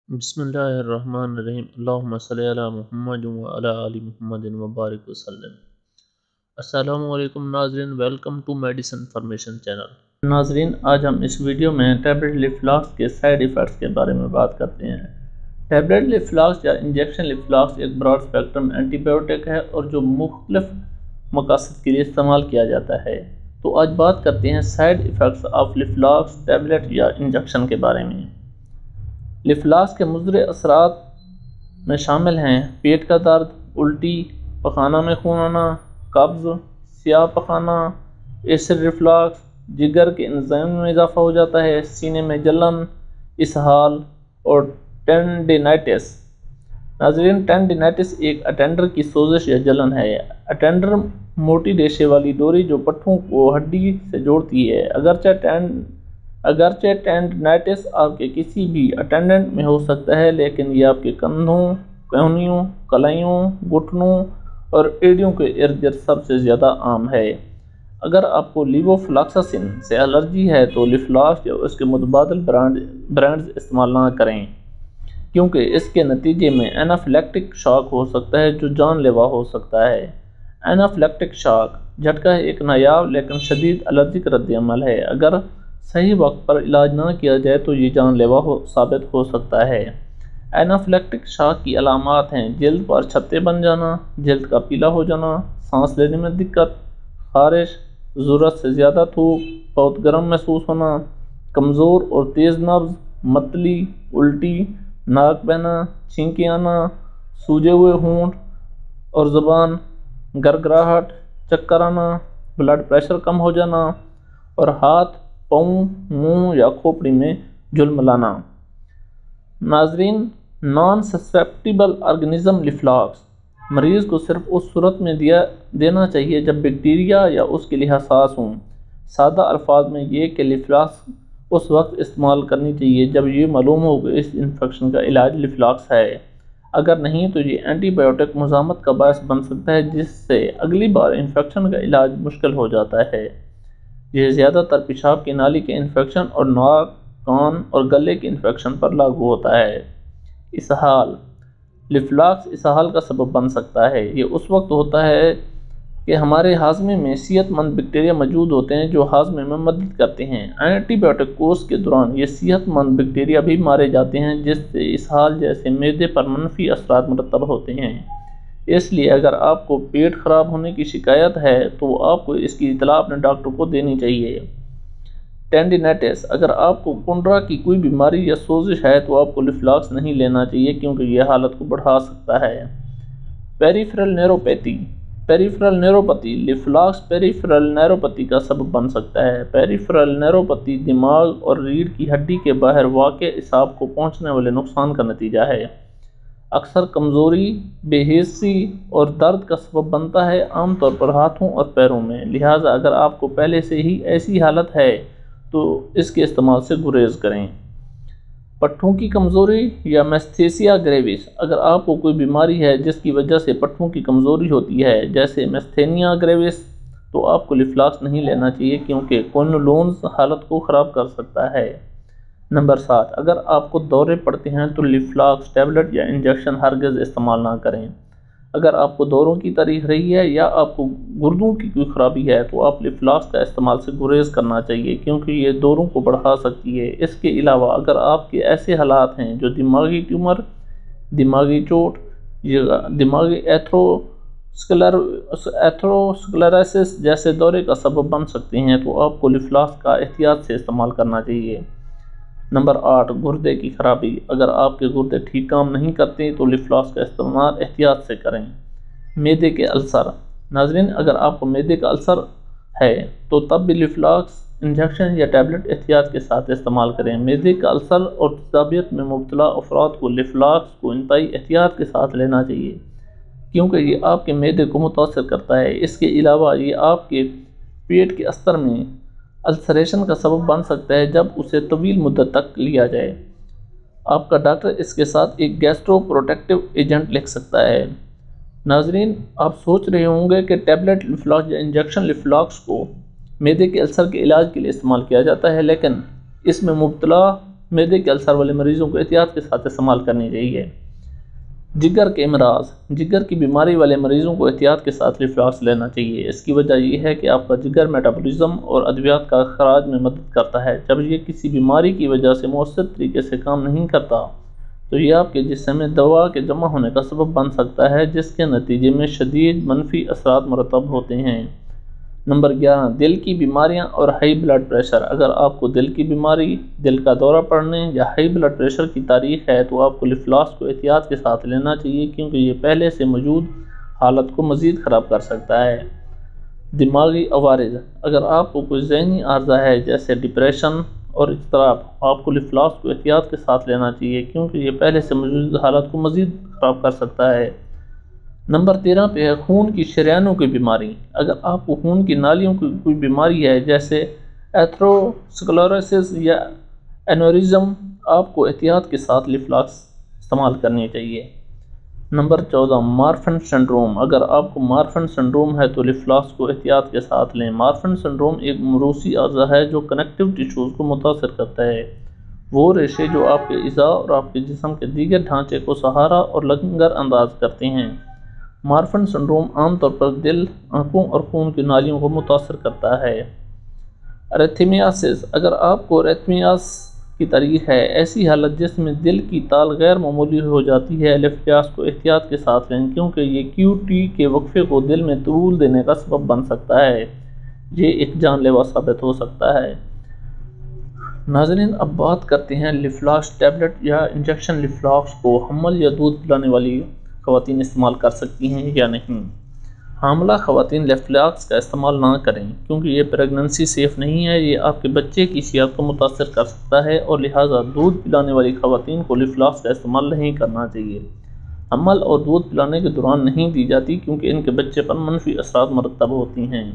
بسم اللہ الرحمن الرحیم اللہم صلی علی محمد وعلی آل محمد وبارک وسلم۔ السلام علیکم ناظرین، welcome to medicine information channel. ناظرین، آج ہم اس ویڈیو میں ٹیبلٹ لیفلاکس کے سائیڈ ایفیکٹس کے بارے میں بات کرتے ہیں۔ ٹیبلٹ لیفلاکس یا انجیکشن لیفلاکس ایک براڈ اسپیکٹرم اینٹی بایوٹک ہے اور جو مختلف مقاصد کے لیے استعمال کیا جاتا ہے۔ تو آج بات کرتے ہیں سائیڈ ایفیکٹس آف لیفلاکس ٹیبلٹ یا انجیکشن کے بارے میں۔ لیفلاکس کے مضر اثرات میں شامل ہیں پیٹ کا درد، الٹی، پخانہ میں خون آنا، قبض، سیاہ پخانہ، ایسڈ ریفلاکس، جگر کے انزائم میں اضافہ ہو جاتا ہے، سینے میں جلن، اسہال اور ٹینڈینائٹس۔ ناظرین، ٹینڈینائٹس ایک اٹینڈر کی سوزش یا جلن ہے۔ اٹینڈر موٹی ریشے والی ڈوری جو پٹھوں کو ہڈی سے جوڑتی ہے۔ اگرچہ ٹینڈینائٹس آپ کے کسی بھی اٹینڈنٹ میں ہو سکتا ہے، لیکن یہ آپ کے کندھوں، کہنیوں، کلائیوں، گھٹنوں اور ایڑیوں کے ارد گرد سب سے زیادہ عام ہے۔ اگر آپ کو لیووفلاکساسن سے الرجی ہے تو لیفلاکس یا اس کے متبادل برانڈز استعمال نہ کریں، کیونکہ اس کے نتیجے میں اینافیلیکٹک شاک ہو سکتا ہے جو جان لیوا ہو سکتا ہے۔ اینافیلیکٹک شاک جھٹکا ایک نایاب لیکن شدید الرجک رد عمل ہے۔ اگر صحیح وقت پر علاج نہ کیا جائے تو یہ جان لیوا ثابت ہو سکتا ہے۔ اینافیلیکٹک شاک کی علامات ہیں: جلد پر چھتے بن جانا، جلد کا پیلا ہو جانا، سانس لینے میں دقت، خارش، ضرورت سے زیادہ تھوک، بہت گرم محسوس ہونا، کمزور اور تیز نبض، متلی، الٹی، ناک بہنا، چھینکیں آنا، سوجے ہوئے ہونٹ اور زبان، گرگراہٹ، چکر آنا، بلڈ پریشر کم ہو جانا اور ہاتھ، پاؤں، منہ یا کھوپڑی میں جھلملانا۔ ناظرین، نان سسپیکٹیبل آرگنزم لیفلاکس مریض کو صرف اس صورت میں دینا چاہیے جب بیکٹیریا یا اس کے لیے حساس ہوں۔ سادہ الفاظ میں یہ کہ لیفلاکس اس وقت استعمال کرنی چاہیے جب یہ معلوم ہو کہ اس انفیکشن کا علاج لیفلاکس ہے۔ اگر نہیں تو یہ اینٹی بایوٹک مزاحمت کا باعث بن سکتا ہے، جس سے اگلی بار انفیکشن کا علاج مشکل ہو جاتا ہے۔ یہ زیادہ تر پیشاب کی نالی کے انفیکشن اور ناک، کان اور گلے کے انفیکشن پر لاگو ہوتا ہے۔ اسہال لیفلاکس اسہال کا سبب بن سکتا ہے۔ یہ اس وقت ہوتا ہے کہ ہمارے ہاضمے میں صحت مند بیکٹیریا موجود ہوتے ہیں جو ہاضمے میں مدد کرتے ہیں۔ اینٹی بایوٹک کورس کے دوران یہ صحت مند بیکٹیریا بھی مارے جاتے ہیں، جس سے اسہال جیسے معدے پر منفی اثرات مرتب ہوتے ہیں۔ اس لیے اگر آپ کو پیٹ خراب ہونے کی شکایت ہے تو آپ کو اس کی اطلاع اپنے ڈاکٹر کو دینی چاہیے۔ ٹینڈینائٹس اگر آپ کو کنڈرا کی کوئی بیماری یا سوزش ہے تو آپ کو لیفلاکس نہیں لینا چاہیے، کیونکہ یہ حالت کو بڑھا سکتا ہے۔ پیریفرل نیوروپیتھی لیفلاکس پیریفرل نیوروپیتھی کا سبب بن سکتا ہے۔ پیریفرل نیوروپیتھی دماغ اور ریڑھ کی ہڈی کے باہر واقع اعصاب کو پہنچنے والے نقصان کا نتیجہ ہے۔ اکثر کمزوری، بے حسی اور درد کا سبب بنتا ہے، عام طور پر ہاتھوں اور پیروں میں۔ لہٰذا اگر آپ کو پہلے سے ہی ایسی حالت ہے تو اس کے استعمال سے گریز کریں۔ پٹھوں کی کمزوری یا میستھیسیا گریوس اگر آپ کو کوئی بیماری ہے جس کی وجہ سے پٹھوں کی کمزوری ہوتی ہے، جیسے میستھینیا گریوس، تو آپ کو لیفلاکس نہیں لینا چاہیے، کیونکہ کونولونز حالت کو خراب کر سکتا ہے۔ نمبر 7، اگر آپ کو دورے پڑتے ہیں تو لیفلاکس ٹیبلٹ یا انجیکشن ہرگز استعمال نہ کریں۔ اگر آپ کو دوروں کی تاریخ رہی ہے یا آپ کو گردوں کی کوئی خرابی ہے تو آپ لیفلاکس کا استعمال سے گریز کرنا چاہیے، کیونکہ یہ دوروں کو بڑھا سکتی ہے۔ اس کے علاوہ اگر آپ کے ایسے حالات ہیں جو دماغی ٹیومر، دماغی چوٹ یا دماغی ایتھروسکلیروسس جیسے دورے کا سبب بن سکتے ہیں تو آپ کو لیفلاکس کا احتیاط سے استعمال کرنا چاہیے۔ نمبر 8، گردے کی خرابی اگر آپ کے گردے ٹھیک کام نہیں کرتے تو لیفلاکس کا استعمال احتیاط سے کریں۔ معدے کے السر ناظرین، اگر آپ کو معدے کا السر ہے تو تب بھی لیفلاکس انجیکشن یا ٹیبلٹ احتیاط کے ساتھ استعمال کریں۔ معدے کا السر اور تیزابیت میں مبتلا افراد کو لیفلاکس کو انتہائی احتیاط کے ساتھ لینا چاہیے، کیونکہ یہ آپ کے معدے کو متاثر کرتا ہے۔ اس کے علاوہ یہ آپ کے پیٹ کے استر میں السریشن کا سبب بن سکتا ہے جب اسے طویل مدت تک لیا جائے۔ آپ کا ڈاکٹر اس کے ساتھ ایک گیسٹرو پروٹیکٹیو ایجنٹ لکھ سکتا ہے۔ ناظرین، آپ سوچ رہے ہوں گے کہ ٹیبلٹ لیفلاکس یا انجیکشن لیفلاکس کو معدے کے السر کے علاج کے لیے استعمال کیا جاتا ہے، لیکن اس میں مبتلا معدے کے السر والے مریضوں کو احتیاط کے ساتھ استعمال کرنی چاہیے۔ جگر کے امراض، جگر کی بیماری والے مریضوں کو احتیاط کے ساتھ لیفلاکس لینا چاہیے۔ اس کی وجہ یہ ہے کہ آپ کا جگر میٹابولزم اور ادویات کا اخراج میں مدد کرتا ہے۔ جب یہ کسی بیماری کی وجہ سے مؤثر طریقے سے کام نہیں کرتا تو یہ آپ کے جسم میں دوا کے جمع ہونے کا سبب بن سکتا ہے، جس کے نتیجے میں شدید منفی اثرات مرتب ہوتے ہیں۔ نمبر 11، دل کی بیماریاں اور ہائی بلڈ پریشر۔ اگر آپ کو دل کی بیماری، دل کا دورہ پڑنے یا ہائی بلڈ پریشر کی تاریخ ہے تو آپ کو لیفلاکس کو احتیاط کے ساتھ لینا چاہیے، کیونکہ یہ پہلے سے موجود حالت کو مزید خراب کر سکتا ہے۔ دماغی عوارض، اگر آپ کو کوئی ذہنی عارضہ ہے جیسے ڈپریشن اور اضطراب، آپ کو لیفلاکس کو احتیاط کے ساتھ لینا چاہیے، کیونکہ یہ پہلے سے موجود حالت کو مزید خراب کر سکتا ہے۔ نمبر 13 پہ ہے خون کی شریانوں کی بیماری۔ اگر آپ کو خون کی نالیوں کی کوئی بیماری ہے جیسے ایتھروسکلروسس یا اینورزم، آپ کو احتیاط کے ساتھ لیفلاکس استعمال کرنی چاہیے۔ نمبر 14، مارفن سنڈروم۔ اگر آپ کو مارفن سنڈروم ہے تو لیفلاکس کو احتیاط کے ساتھ لیں۔ مارفن سنڈروم ایک موروثی عارضہ ہے جو کنیکٹیو ٹیشوز کو متاثر کرتا ہے، وہ ریشے جو آپ کے اعضاء اور آپ کے جسم کے دیگر ڈھانچے کو سہارا اور لنگر انداز کرتے ہیں۔ مارفن سنڈروم عام طور پر دل، آنکھوں اور خون کی نالیوں کو متاثر کرتا ہے۔ ارتھمیاسس، اگر آپ کو ارتھمیاس کی تاریخ ہے، ایسی حالت جس میں دل کی تال غیر معمولی ہو جاتی ہے، لیفلاکس کو احتیاط کے ساتھ لیں، کیونکہ یہ کیو ٹی کے وقفے کو دل میں طول دینے کا سبب بن سکتا ہے۔ یہ ایک جان لیوا ثابت ہو سکتا ہے۔ ناظرین، اب بات کرتے ہیں لیفلاکس ٹیبلٹ یا انجیکشن لیفلاکس کو حمل یا دودھ پلانے والی خواتین استعمال کر سکتی ہیں یا نہیں۔ حاملہ خواتین لیفلاکس کا استعمال نہ کریں، کیونکہ یہ پریگننسی سیف نہیں ہے، یہ آپ کے بچے کی صحت کو متاثر کر سکتا ہے، اور لہٰذا دودھ پلانے والی خواتین کو لیفلاکس کا استعمال نہیں کرنا چاہیے۔ حمل اور دودھ پلانے کے دوران نہیں دی جاتی، کیونکہ ان کے بچے پر منفی اثرات مرتب ہوتی ہیں۔